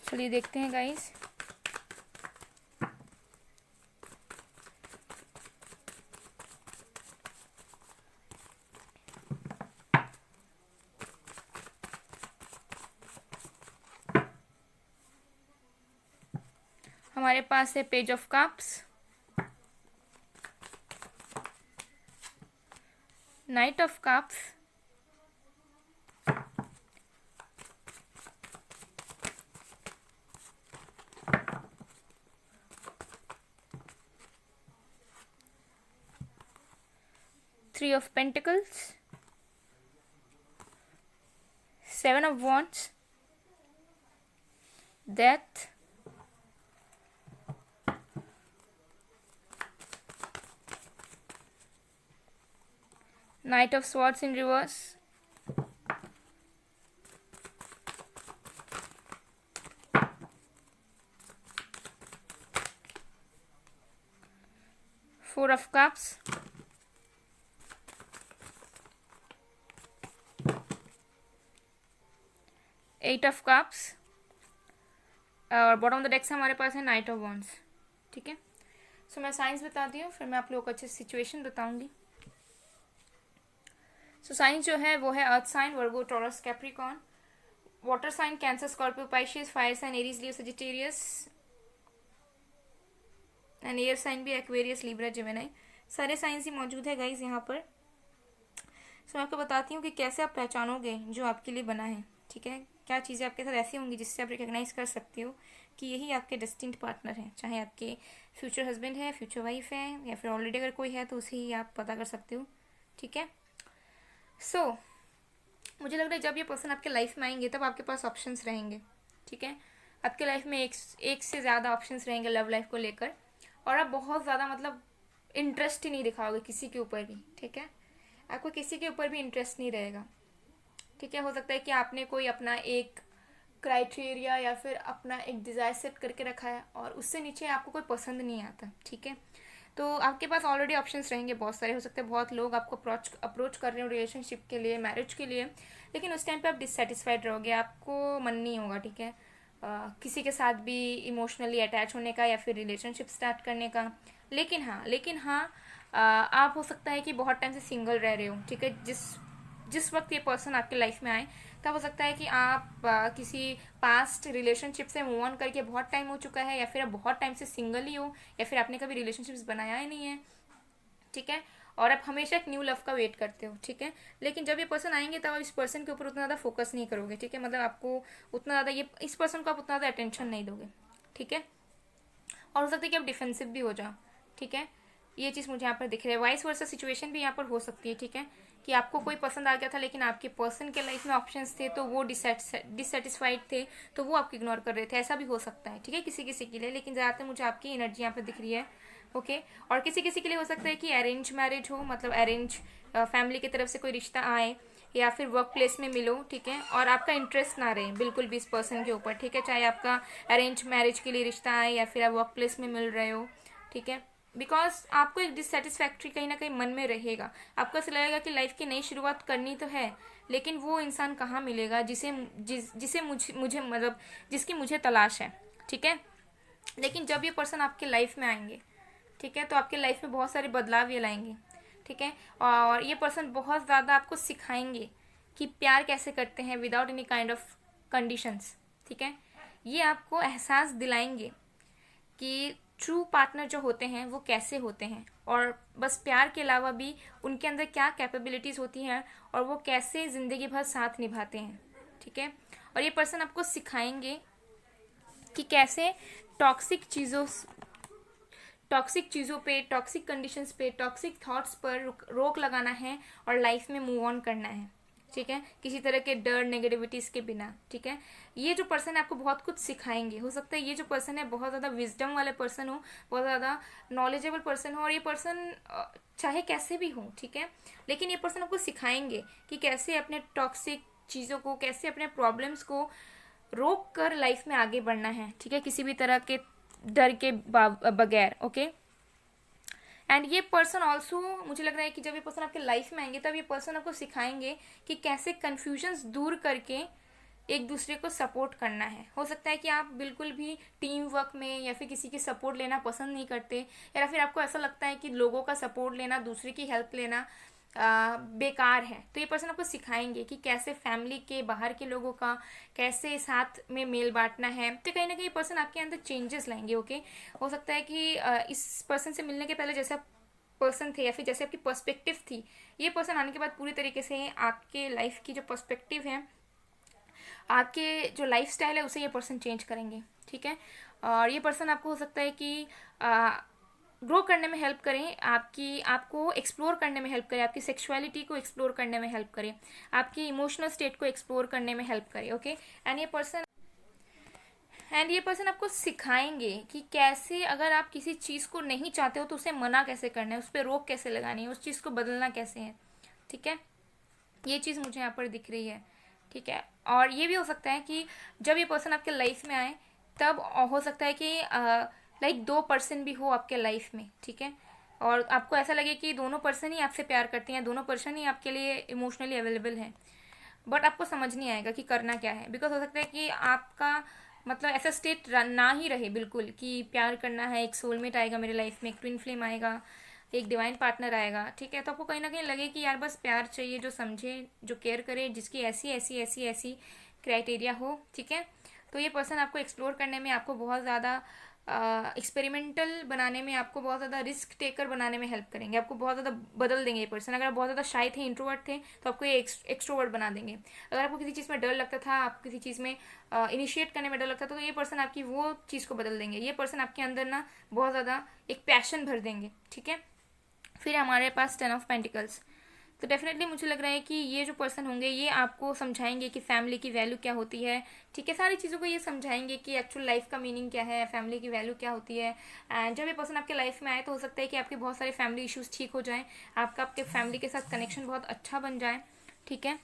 चलिए देखते हैं गाइस। हमारे पास है page of cups, night of cups, three of pentacles, 7 of wands, death, knight of swords in reverse, four of cups, eight of cups, और बॉटम ऑफ द डेक से हमारे पास है नाइट ऑफ वॉन्ड्स। ठीक है, सो मैं साइंस बताती हूँ फिर मैं आप लोगों को अच्छे सिचुएशन बताऊंगी। सो साइंस जो है वो है earth sign, Virgo, Taurus, Capricorn, water sign, Cancer, Scorpio, Pisces, fire sign, Aries, Leo, Sagittarius, and air sign भी एक्वेरियस, लिब्रा, जेमिनी, सारे साइंस ही मौजूद है गाइज यहाँ पर। सो मैं आपको बताती हूँ कि कैसे आप पहचानोगे जो आपके लिए बना है। ठीक है, क्या चीज़ें आपके साथ ऐसी होंगी जिससे आप रिकग्नाइज कर सकते हो कि यही आपके डेस्टिन्ड पार्टनर हैं, चाहे आपके फ्यूचर हस्बैंड है, फ्यूचर वाइफ है, या फिर ऑलरेडी अगर कोई है तो उसे ही आप पता कर सकते हो। ठीक है, सो मुझे लग रहा है जब ये पर्सन आपके लाइफ में आएंगे तब आपके पास ऑप्शंस रहेंगे। ठीक है, आपके लाइफ में एक से ज़्यादा ऑप्शंस रहेंगे लव लाइफ को लेकर, और आप बहुत ज़्यादा मतलब इंटरेस्ट ही नहीं दिखाओगे किसी के ऊपर भी। ठीक है, आपको किसी के ऊपर भी इंटरेस्ट नहीं रहेगा। ठीक है, हो सकता है कि आपने कोई अपना एक क्राइटेरिया या फिर अपना एक डिज़ायर सेट करके रखा है और उससे नीचे आपको कोई पसंद नहीं आता। ठीक है, तो आपके पास ऑलरेडी ऑप्शंस रहेंगे बहुत सारे, हो सकते हैं बहुत लोग आपको अप्रोच कर रहे हो रिलेशनशिप के लिए, मैरिज के लिए, लेकिन उस टाइम पे आप डिससेटिस्फाइड रहोगे, आपको मन नहीं होगा। ठीक है, किसी के साथ भी इमोशनली अटैच होने का या फिर रिलेशनशिप स्टार्ट करने का। लेकिन हाँ आप हो सकता है कि बहुत टाइम से सिंगल रह रहे हो। ठीक है, जिस वक्त ये पर्सन आपके लाइफ में आए तब हो सकता है कि आप किसी पास्ट रिलेशनशिप से मूव ऑन करके बहुत टाइम हो चुका है, या फिर आप बहुत टाइम से सिंगल ही हो, या फिर आपने कभी रिलेशनशिप्स बनाया ही नहीं है। ठीक है, और आप हमेशा एक न्यू लव का वेट करते हो। ठीक है, लेकिन जब ये पर्सन आएंगे तब आप इस पर्सन के ऊपर उतना ज़्यादा फोकस नहीं करोगे। ठीक है, मतलब आपको उतना ज़्यादा इस पर्सन को आप उतना ज़्यादा अटेंशन नहीं दोगे। ठीक है, और हो सकता है कि आप डिफेंसिव भी हो जाओ। ठीक है, ये चीज़ मुझे यहाँ पर दिख रहा है। वाइस वर्सा सिचुएशन भी यहाँ पर हो सकती है, ठीक है, कि आपको कोई पसंद आ गया था लेकिन आपके पर्सन के लाइफ में ऑप्शंस थे तो वो डिससेटिस्फाइड थे तो वो आपको इग्नोर कर रहे थे, ऐसा भी हो सकता है, ठीक है, किसी किसी के लिए। लेकिन ज़्यादातर मुझे आपकी एनर्जी यहाँ पर दिख रही है, ओके। और किसी किसी के लिए हो सकता है कि अरेंज मैरिज हो, मतलब अरेंज फैमिली की तरफ से कोई रिश्ता आए, या फिर वर्क प्लेस में मिलो, ठीक है, और आपका इंटरेस्ट ना रहे बिल्कुल भी इस पर्सन के ऊपर, ठीक है, चाहे आपका अरेंज मैरिज के लिए रिश्ता आए या फिर आप वर्क प्लेस में मिल रहे हो, ठीक है। बिकॉज आपको एक डिससेटिस्फैक्ट्री कहीं ना कहीं मन में रहेगा, आपको ऐसा लगेगा कि लाइफ की नई शुरुआत करनी तो है लेकिन वो इंसान कहाँ मिलेगा जिसे मुझे मतलब जिसकी मुझे तलाश है, ठीक है। लेकिन जब ये पर्सन आपके लाइफ में आएंगे, ठीक है, तो आपके लाइफ में बहुत सारे बदलाव ये लाएंगे, ठीक है। और ये पर्सन बहुत ज़्यादा आपको सिखाएंगे कि प्यार कैसे करते हैं without any kind of conditions, ठीक है। ये आपको एहसास दिलाएंगे कि ट्रू पार्टनर जो होते हैं वो कैसे होते हैं, और बस प्यार के अलावा भी उनके अंदर क्या कैपेबिलिटीज़ होती हैं और वो कैसे ज़िंदगी भर साथ निभाते हैं, ठीक है। और ये पर्सन आपको सिखाएंगे कि कैसे टॉक्सिक चीज़ों पे, टॉक्सिक कंडीशंस पे, टॉक्सिक थॉट्स पर रोक लगाना है और लाइफ में मूव ऑन करना है, ठीक है, किसी तरह के डर नेगेटिविटीज़ के बिना, ठीक है। ये जो पर्सन है आपको बहुत कुछ सिखाएंगे। हो सकता है ये जो पर्सन है बहुत ज़्यादा विजडम वाले पर्सन हो, बहुत ज़्यादा नॉलेजेबल पर्सन हो, और ये पर्सन चाहे कैसे भी हो, ठीक है, लेकिन ये पर्सन आपको सिखाएंगे कि कैसे अपने टॉक्सिक चीज़ों को, कैसे अपने प्रॉब्लम्स को रोक कर लाइफ में आगे बढ़ना है, ठीक है, किसी भी तरह के डर के बगैर, ओके। एंड ये पर्सन ऑल्सो, मुझे लग रहा है कि जब ये पर्सन आपके लाइफ में आएंगे तब ये पर्सन आपको सिखाएंगे कि कैसे कन्फ्यूजन्स दूर करके एक दूसरे को सपोर्ट करना है। हो सकता है कि आप बिल्कुल भी टीम वर्क में या फिर किसी की सपोर्ट लेना पसंद नहीं करते, या फिर आपको ऐसा लगता है कि लोगों का सपोर्ट लेना, दूसरे की हेल्प लेना बेकार है, तो ये पर्सन आपको सिखाएंगे कि कैसे फैमिली के बाहर के लोगों का कैसे साथ में मेल बांटना है। तो कहीं ना कहीं ये पर्सन आपके अंदर चेंजेस लाएंगे, ओके। हो सकता है कि इस पर्सन से मिलने के पहले जैसा पर्सन थे या फिर जैसे आपकी पर्सपेक्टिव थी, ये पर्सन आने के बाद पूरी तरीके से आपके लाइफ की जो पर्सपेक्टिव है, आपके जो लाइफ स्टाइल है, उसे ये पर्सन चेंज करेंगे, ठीक है। और ये पर्सन आपको हो सकता है कि ग्रो करने में हेल्प करें, आपको एक्सप्लोर करने में हेल्प करें, आपकी सेक्सुअलिटी को एक्सप्लोर करने में हेल्प करें, आपकी इमोशनल स्टेट को एक्सप्लोर करने में हेल्प करें, ओके। एंड ये पर्सन आपको सिखाएंगे कि कैसे अगर आप किसी चीज़ को नहीं चाहते हो तो उसे मना कैसे करना है, उस पर रोक कैसे लगानी है, उस चीज़ को बदलना कैसे है, ठीक है। ये चीज़ मुझे यहाँ पर दिख रही है, ठीक है। और ये भी हो सकता है कि जब ये पर्सन आपके लाइफ में आए तब हो सकता है कि लाइक 2 पर्सन भी हो आपके लाइफ में, ठीक है, और आपको ऐसा लगे कि दोनों पर्सन ही आपसे प्यार करते हैं, दोनों पर्सन ही आपके लिए इमोशनली अवेलेबल हैं, बट आपको समझ नहीं आएगा कि करना क्या है। बिकॉज हो सकता है कि आपका मतलब ऐसा स्टेट ना ही रहे बिल्कुल कि प्यार करना है, एक सोलमेट आएगा मेरे लाइफ में, एक ट्विन फ्लेम आएगा, एक डिवाइन पार्टनर आएगा, ठीक है, तो आपको कहीं ना कहीं लगे कि यार बस प्यार चाहिए, जो समझे, जो केयर करे, जिसकी ऐसी ऐसी ऐसी ऐसी क्राइटेरिया हो, ठीक है। तो ये पर्सन आपको एक्सप्लोर करने में, आपको बहुत ज़्यादा एक्सपेरिमेंटल बनाने में, आपको बहुत ज़्यादा रिस्क टेकर बनाने में हेल्प करेंगे, आपको बहुत ज़्यादा बदल देंगे ये पर्सन। अगर आप बहुत ज़्यादा शाय थे, इंट्रोवर्ट थे, तो आपको ये एक्सट्रोवर्ट बना देंगे। अगर आपको किसी चीज़ में डर लगता था, आपको किसी चीज़ में इनिशिएट करने में डर लगता था, तो ये पर्सन आपकी वो चीज़ को बदल देंगे। ये पर्सन आपके अंदर ना बहुत ज़्यादा एक पैशन भर देंगे, ठीक है। फिर हमारे पास 10 ऑफ पेंटिकल्स, तो डेफिनेटली मुझे लग रहा है कि ये जो पर्सन होंगे ये आपको समझाएंगे कि फैमिली की वैल्यू क्या होती है, ठीक है, सारी चीज़ों को ये समझाएंगे कि एक्चुअल लाइफ का मीनिंग क्या है, फैमिली की वैल्यू क्या होती है। एंड जब ये पर्सन आपके लाइफ में आए तो हो सकता है कि आपके बहुत सारे फैमिली इश्यूज ठीक हो जाएं, आपके फैमिली के साथ कनेक्शन बहुत अच्छा बन जाए, ठीक है,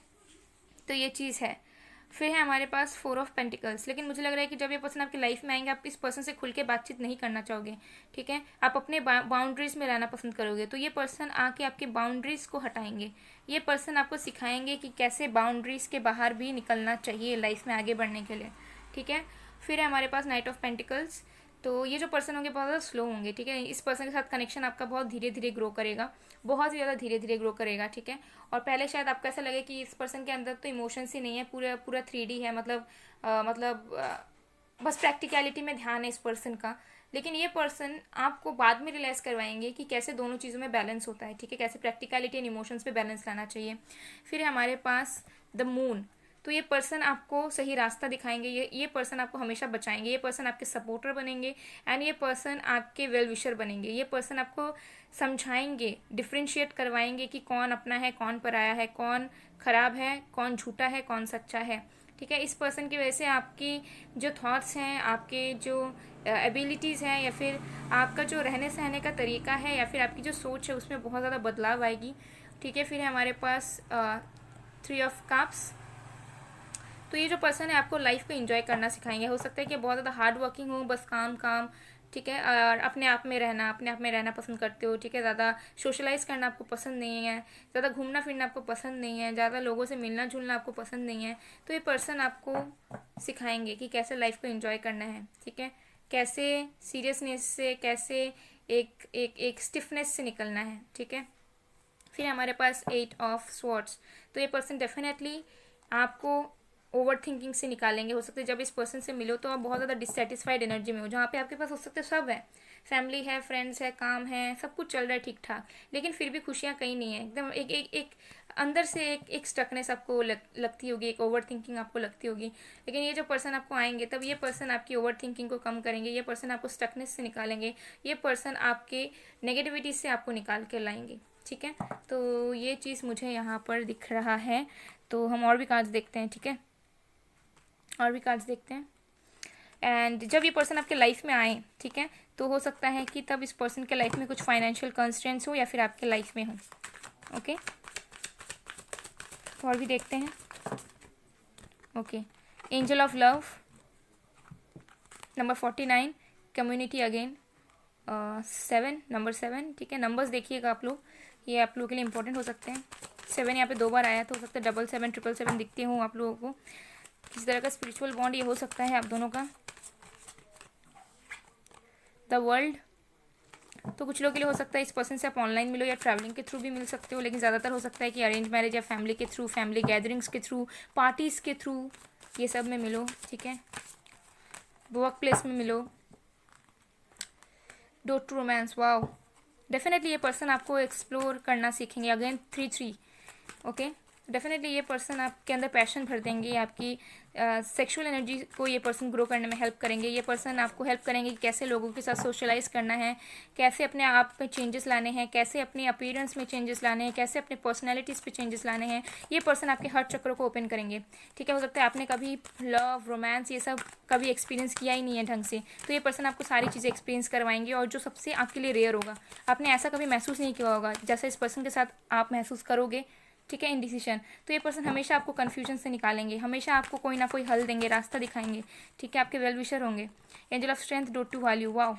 तो ये चीज़ है। फिर है हमारे पास 4 ऑफ पेंटिकल्स, लेकिन मुझे लग रहा है कि जब ये पर्सन आपकी लाइफ में आएंगे आप इस पर्सन से खुल के बातचीत नहीं करना चाहोगे, ठीक है, आप अपने बाउंड्रीज में रहना पसंद करोगे। तो ये पर्सन आके आपके बाउंड्रीज को हटाएंगे, ये पर्सन आपको सिखाएंगे कि कैसे बाउंड्रीज के बाहर भी निकलना चाहिए लाइफ में आगे बढ़ने के लिए, ठीक है। फिर है हमारे पास नाइट ऑफ पेंटिकल्स, तो ये जो पर्सन होंगे बहुत ज़्यादा स्लो होंगे, ठीक है, इस पर्सन के साथ कनेक्शन आपका बहुत धीरे धीरे ग्रो करेगा, बहुत ज़्यादा धीरे धीरे ग्रो करेगा, ठीक है। और पहले शायद आपको ऐसा लगे कि इस पर्सन के अंदर तो इमोशंस ही नहीं है, पूरा 3D है, बस प्रैक्टिकलिटी में ध्यान है इस पर्सन का। लेकिन ये पर्सन आपको बाद में रियलाइज़ करवाएंगे कि कैसे दोनों चीज़ों में बैलेंस होता है, ठीक है, कैसे प्रैक्टिकलिटी एंड इमोशंस पे बैलेंस लाना चाहिए। फिर हमारे पास द मून, तो ये पर्सन आपको सही रास्ता दिखाएंगे, ये पर्सन आपको हमेशा बचाएंगे, ये पर्सन आपके सपोर्टर बनेंगे एंड ये पर्सन आपके वेल विशर बनेंगे। ये पर्सन आपको समझाएंगे, डिफ्रेंशिएट करवाएंगे कि कौन अपना है, कौन पराया है, कौन खराब है, कौन झूठा है, कौन सच्चा है। ठीक है, इस पर्सन की वजह से आपकी जो थॉट्स हैं, आपके जो एबिलिटीज़ हैं, या फिर आपका जो रहने सहने का तरीका है, या फिर आपकी जो सोच है, उसमें बहुत ज़्यादा बदलाव आएगी। ठीक है, फिर है हमारे पास 3 ऑफ कप्स। तो ये जो पर्सन है आपको लाइफ को एंजॉय करना सिखाएंगे। हो सकता है कि बहुत ज़्यादा हार्ड वर्किंग हो, बस काम काम, ठीक है, और अपने आप में रहना पसंद करते हो। ठीक है, ज़्यादा सोशलाइज करना आपको पसंद नहीं है, ज़्यादा घूमना फिरना आपको पसंद नहीं है, ज़्यादा लोगों से मिलना जुलना आपको पसंद नहीं है। तो ये पर्सन आपको सिखाएंगे कि कैसे लाइफ को एंजॉय करना है। ठीक है, कैसे सीरियसनेस से, कैसे एक एक एक स्टिफनेस से निकलना है। ठीक है, फिर हमारे पास 8 ऑफ स्वॉर्ड्स। तो ये पर्सन डेफिनेटली आपको ओवर थिंकिंग से निकालेंगे। हो सकता है जब इस पर्सन से मिलो तो आप बहुत ज़्यादा डिससेटिस्फाइड एनर्जी में हो, जहाँ पे आपके पास हो सकते सब है, फैमिली है, फ्रेंड्स है, काम है, सब कुछ चल रहा है ठीक ठाक, लेकिन फिर भी खुशियाँ कहीं नहीं है। एकदम एक एक एक अंदर से एक स्टकनेस आपको लगती होगी, एक ओवर थिंकिंग आपको लगती होगी। लेकिन ये जो पर्सन आपको आएंगे, तब ये पर्सन आपकी ओवर थिंकिंग को कम करेंगे, ये पर्सन आपको स्टकनेस से निकालेंगे, ये पर्सन आपके नेगेटिविटी से आपको निकाल के लाएंगे। ठीक है, तो ये चीज़ मुझे यहाँ पर दिख रहा है। तो हम और भी कार्ड्स देखते हैं। ठीक है, और भी कार्ड्स देखते हैं। एंड जब ये पर्सन आपके लाइफ में आए, ठीक है, तो हो सकता है कि तब इस पर्सन के लाइफ में कुछ फाइनेंशियल कंस्ट्रेंट्स हो, या फिर आपके लाइफ में हो। ओके, तो और भी देखते हैं। Okay, angel of love, number 49, community again, 7, number 7। ठीक है, नंबर्स देखिएगा आप लोग, ये आप लोगों के लिए इंपॉर्टेंट हो सकते हैं। 7 यहाँ पे 2 बार आया, तो हो सकता है 77, 777 दिखते हों आप लोगों को। किस तरह का स्पिरिचुअल बॉन्ड ये हो सकता है आप दोनों का। द वर्ल्ड, तो कुछ लोगों के लिए हो सकता है इस पर्सन से आप ऑनलाइन मिलो या ट्रैवलिंग के थ्रू भी मिल सकते हो, लेकिन ज़्यादातर हो सकता है कि अरेंज मैरिज या फैमिली के थ्रू, फैमिली गैदरिंग्स के थ्रू, पार्टीज़ के थ्रू, ये सब में मिलो। ठीक है, वर्क प्लेस में मिलो। Door to romance, wow, definitely ये पर्सन आपको एक्सप्लोर करना सीखेंगे। अगेन 3-3। ओके, डेफिनेटली ये पर्सन आपके अंदर पैशन भर देंगे, आपकी सेक्सुअल एनर्जी को ये पर्सन ग्रो करने में हेल्प करेंगे। ये पर्सन आपको हेल्प करेंगे कि कैसे लोगों के साथ सोशलाइज करना है, कैसे अपने आप में चेंजेस लाने हैं, कैसे अपने अपीयरेंस में चेंजेस लाने हैं, कैसे अपने पर्सनैलिटीज़ पे चेंजेस लाने हैं। ये पर्सन आपके हर चक्रों को ओपन करेंगे। ठीक है, हो सकता है आपने कभी लव, रोमांस, ये सब कभी एक्सपीरियंस किया ही नहीं है ढंग से, तो ये पर्सन आपको सारी चीज़ें एक्सपीरियंस करवाएंगे, और जो सबसे आपके लिए रेयर होगा, आपने ऐसा कभी महसूस नहीं किया होगा जैसे इस पर्सन के साथ आप महसूस करोगे। ठीक है, इंडिसीजन, तो ये पर्सन हमेशा आपको कन्फ्यूजन से निकालेंगे, हमेशा आपको कोई ना कोई हल देंगे, रास्ता दिखाएंगे। ठीक है, आपके वेल विशर होंगे। Angel of strength, dote to value, wow,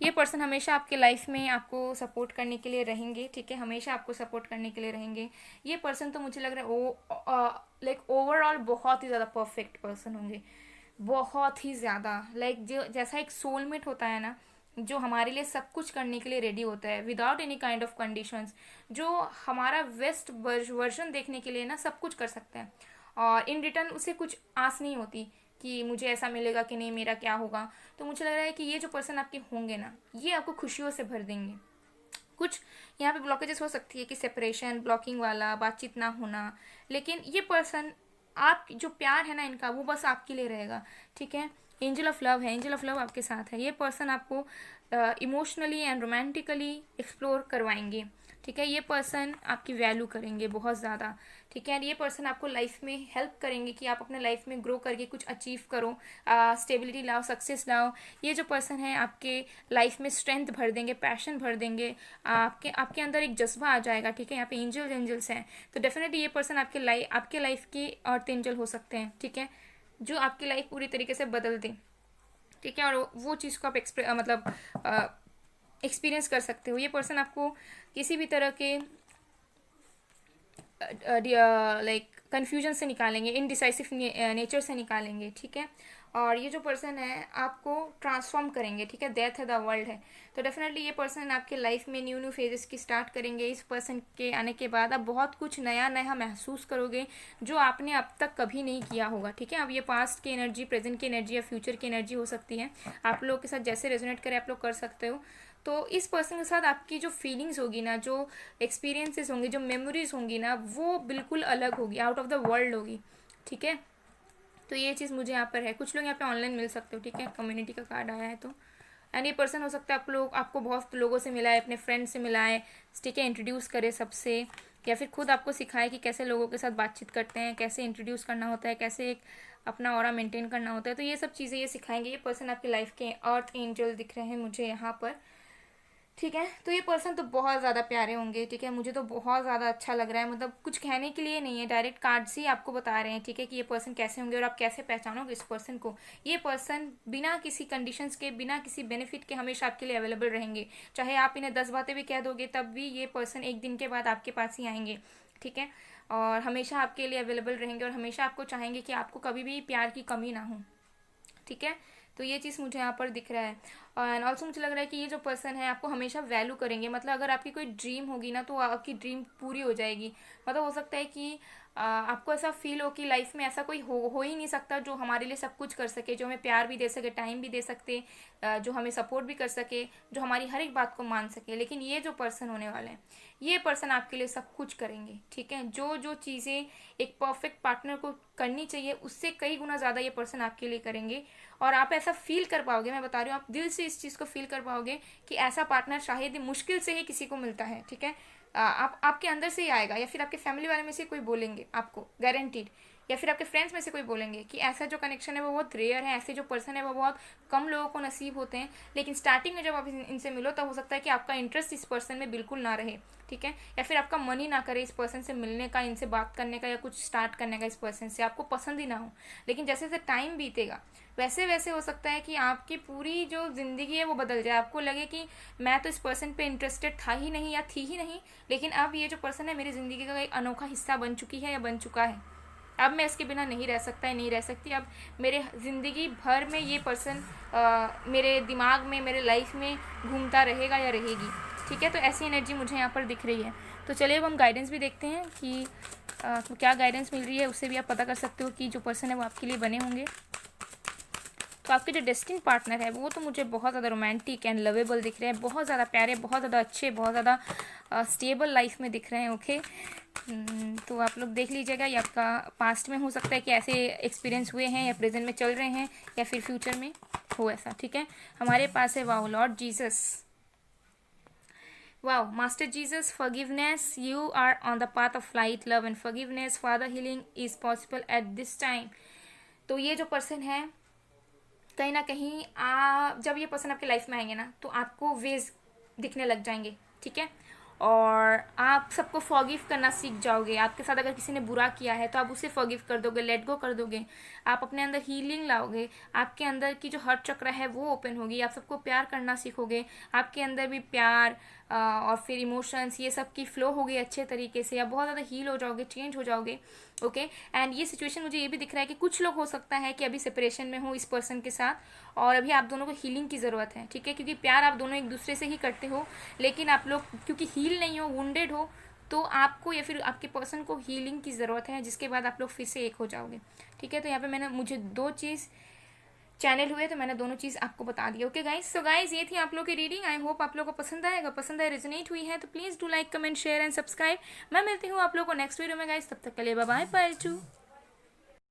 ये पर्सन हमेशा आपके लाइफ में आपको सपोर्ट करने के लिए रहेंगे। ठीक है, हमेशा आपको सपोर्ट करने के लिए रहेंगे। ये पर्सन तो मुझे लग रहा है लाइक ओवरऑल बहुत ही ज़्यादा परफेक्ट पर्सन होंगे, बहुत ही ज़्यादा, लाइक जो जैसा एक सोलमेट होता है ना, जो हमारे लिए सब कुछ करने के लिए रेडी होता है without any kind of conditions, जो हमारा बेस्ट वर्जन देखने के लिए ना सब कुछ कर सकता है, और इन रिटर्न उसे कुछ आस नहीं होती कि मुझे ऐसा मिलेगा कि नहीं, मेरा क्या होगा। तो मुझे लग रहा है कि ये जो पर्सन आपके होंगे ना, ये आपको खुशियों से भर देंगे। कुछ यहाँ पे ब्लॉकेजेस हो सकती है कि सेपरेशन, ब्लॉकिंग वाला, बातचीत ना होना, लेकिन ये पर्सन, आप जो प्यार है ना इनका, वो बस आपके लिए रहेगा। ठीक है, एंजल ऑफ लव है, एंजल ऑफ लव आपके साथ है। ये पर्सन आपको इमोशनली एंड रोमांटिकली एक्सप्लोर करवाएंगे। ठीक है, ये पर्सन आपकी वैल्यू करेंगे बहुत ज़्यादा। ठीक है, ये पर्सन आपको लाइफ में हेल्प करेंगे कि आप अपने लाइफ में ग्रो करके कुछ अचीव करो, स्टेबिलिटी लाओ, सक्सेस लाओ। ये जो पर्सन है आपके लाइफ में स्ट्रेंथ भर देंगे, पैशन भर देंगे, आपके अंदर एक जज्बा आ जाएगा। ठीक है, यहाँ पे एंजल्स हैं, तो डेफिनेटली ये पर्सन आपके लाइफ की अर्थ एंजल हो सकते हैं। ठीक है, जो आपकी लाइफ पूरी तरीके से बदल दें। ठीक है, और वो चीज़ को आप एक्सपीरियंस कर सकते हो। ये पर्सन आपको किसी भी तरह के लाइक कन्फ्यूजन से निकालेंगे, इनडिसाइसिव नेचर से निकालेंगे। ठीक है, और ये जो पर्सन है आपको ट्रांसफॉर्म करेंगे। ठीक है, डेथ है, द वर्ल्ड है, तो डेफिनेटली ये पर्सन आपके लाइफ में न्यू फेजेस की स्टार्ट करेंगे। इस पर्सन के आने के बाद आप बहुत कुछ नया नया महसूस करोगे जो आपने अब तक कभी नहीं किया होगा। ठीक है, अब ये पास्ट की एनर्जी, प्रेजेंट की एनर्जी या फ्यूचर की एनर्जी हो सकती है, आप लोगों के साथ जैसे रेजोनेट करे आप लोग कर सकते हो। तो इस पर्सन के साथ आपकी जो फीलिंग्स होगी ना, जो एक्सपीरियंसेस होंगे, जो मेमोरीज होंगी ना, वो बिल्कुल अलग होगी, आउट ऑफ द वर्ल्ड होगी। ठीक है। तो ये चीज़ मुझे यहाँ पर है। कुछ लोग यहाँ पे ऑनलाइन मिल सकते हो, ठीक है, कम्युनिटी का कार्ड आया है तो। एंड ये पर्सन हो सकता है आपको बहुत लोगों से मिला है, अपने फ्रेंड से मिला है, ठीक है, इंट्रोड्यूस करे सबसे, या फिर खुद आपको सिखाए कि कैसे लोगों के साथ बातचीत करते हैं, कैसे इंट्रोड्यूस करना होता है, कैसे एक अपना ऑरा मेंटेन करना होता है। तो ये सब चीज़ें ये सिखाएंगे। ये पर्सन आपकी लाइफ के अर्थ एंजल दिख रहे हैं मुझे यहाँ पर, ठीक है। तो ये पर्सन तो बहुत ज़्यादा प्यारे होंगे, ठीक है, मुझे तो बहुत ज़्यादा अच्छा लग रहा है। मतलब कुछ कहने के लिए नहीं है, डायरेक्ट कार्ड से ही आपको बता रहे हैं, ठीक है, कि ये पर्सन कैसे होंगे और आप कैसे पहचानोगे इस पर्सन को। ये पर्सन बिना किसी कंडीशंस के, बिना किसी बेनिफिट के हमेशा आपके लिए अवेलेबल रहेंगे। चाहे आप इन्हें 10 बातें भी कह दोगे तब भी ये पर्सन एक दिन के बाद आपके पास ही आएंगे, ठीक है, और हमेशा आपके लिए अवेलेबल रहेंगे और हमेशा आपको चाहेंगे कि आपको कभी भी प्यार की कमी ना हो, ठीक है। तो ये चीज़ मुझे यहाँ पर दिख रहा है। एंड ऑल्सो मुझे लग रहा है कि ये जो पर्सन है आपको हमेशा वैल्यू करेंगे। मतलब अगर आपकी कोई ड्रीम होगी ना तो आपकी ड्रीम पूरी हो जाएगी। मतलब हो सकता है कि आपको ऐसा फील हो कि लाइफ में ऐसा कोई हो ही नहीं सकता जो हमारे लिए सब कुछ कर सके, जो हमें प्यार भी दे सके, टाइम भी दे सकते, जो हमें सपोर्ट भी कर सके, जो हमारी हर एक बात को मान सके। लेकिन ये जो पर्सन होने वाले हैं, ये पर्सन आपके लिए सब कुछ करेंगे, ठीक है। जो जो चीज़ें एक परफेक्ट पार्टनर को करनी चाहिए उससे कई गुना ज़्यादा ये पर्सन आपके लिए करेंगे। और आप ऐसा फील कर पाओगे, मैं बता रही हूँ, आप दिल से इस चीज़ को फील कर पाओगे कि ऐसा पार्टनर शायद मुश्किल से ही किसी को मिलता है, ठीक है। आप आपके अंदर से ही आएगा, या फिर आपके फैमिली वाले में से कोई बोलेंगे आपको, गारंटीड, या फिर आपके फ्रेंड्स में से कोई बोलेंगे कि ऐसा जो कनेक्शन है वो बहुत रेयर है, ऐसे जो पर्सन है वो बहुत कम लोगों को नसीब होते हैं। लेकिन स्टार्टिंग में जब आप इनसे मिलो तब हो सकता है कि आपका इंटरेस्ट इस पर्सन में बिल्कुल ना रहे, ठीक है, या फिर आपका मन ही ना करे इस पर्सन से मिलने का, इनसे बात करने का, या कुछ स्टार्ट करने का इस पर्सन से, आपको पसंद ही ना हो। लेकिन जैसे जैसे टाइम बीतेगा वैसे वैसे हो सकता है कि आपकी पूरी जो ज़िंदगी है वो बदल जाए। आपको लगे कि मैं तो इस पर्सन पे इंटरेस्टेड था ही नहीं या थी ही नहीं, लेकिन अब ये जो पर्सन है मेरी ज़िंदगी का एक अनोखा हिस्सा बन चुकी है या बन चुका है। अब मैं इसके बिना नहीं रह सकता है, नहीं रह सकती। अब मेरे ज़िंदगी भर में ये पर्सन मेरे दिमाग में, मेरे लाइफ में घूमता रहेगा या रहेगी, ठीक है। तो ऐसी एनर्जी मुझे यहाँ पर दिख रही है। तो चलिए अब हम गाइडेंस भी देखते हैं कि तो क्या गाइडेंस मिल रही है, उससे भी आप पता कर सकते हो कि जो पर्सन है वो आपके लिए बने होंगे। तो आपके जो डेस्टिन पार्टनर है वो तो मुझे बहुत ज़्यादा रोमांटिक एंड लवेबल दिख रहे हैं, बहुत ज़्यादा प्यारे, बहुत ज़्यादा अच्छे, बहुत ज़्यादा स्टेबल लाइफ में दिख रहे हैं, ओके। तो आप लोग देख लीजिएगा, ये आपका पास्ट में हो सकता है कि ऐसे एक्सपीरियंस हुए हैं, या प्रेजेंट में चल रहे हैं, या फिर फ्यूचर में हो ऐसा, ठीक है। हमारे पास है wow Lord Jesus, wow Master Jesus, forgiveness, you are on the path of light, love and forgiveness, father healing is possible at this time. तो ये जो पर्सन है कहीं ना कहीं जब ये पर्सन आपकी लाइफ में आएंगे ना तो आपको वेज दिखने लग जाएंगे, ठीक है, और आप सबको फॉरगिव करना सीख जाओगे। आपके साथ अगर किसी ने बुरा किया है तो आप उसे फॉरगिव कर दोगे, लेट गो कर दोगे। आप अपने अंदर हीलिंग लाओगे, आपके अंदर की जो हर्ट चक्र है वो ओपन होगी, आप सबको प्यार करना सीखोगे, आपके अंदर भी प्यार और फिर इमोशंस ये सब की फ्लो होगी अच्छे तरीके से, आप बहुत ज़्यादा हील हो जाओगे, चेंज हो जाओगे, ओके। एंड ये सिचुएशन मुझे ये भी दिख रहा है कि कुछ लोग हो सकता है कि अभी सेपरेशन में हो इस पर्सन के साथ और अभी आप दोनों को हीलिंग की ज़रूरत है, ठीक है, क्योंकि प्यार आप दोनों एक दूसरे से ही करते हो, लेकिन आप लोग क्योंकि हील नहीं हो, वुंडेड हो, तो आपको या फिर आपके पर्सन को हीलिंग की ज़रूरत है, जिसके बाद आप लोग फिर से एक हो जाओगे, ठीक है। तो यहाँ पे मुझे 2 चीज़ चैनल हुए तो मैंने दोनों चीज़ आपको बता दी, ओके गाइस। सो गाइस ये थी आप लोग की रीडिंग, आई होप आप लोगों को पसंद आएगा, पसंद आए, रेजोनेट हुई है तो please do like, comment, share and subscribe. मैं मिलती हूँ आप लोगों को नेक्स्ट वीडियो में गाइस, तब तक के लिए बाय बाय, पायल टू।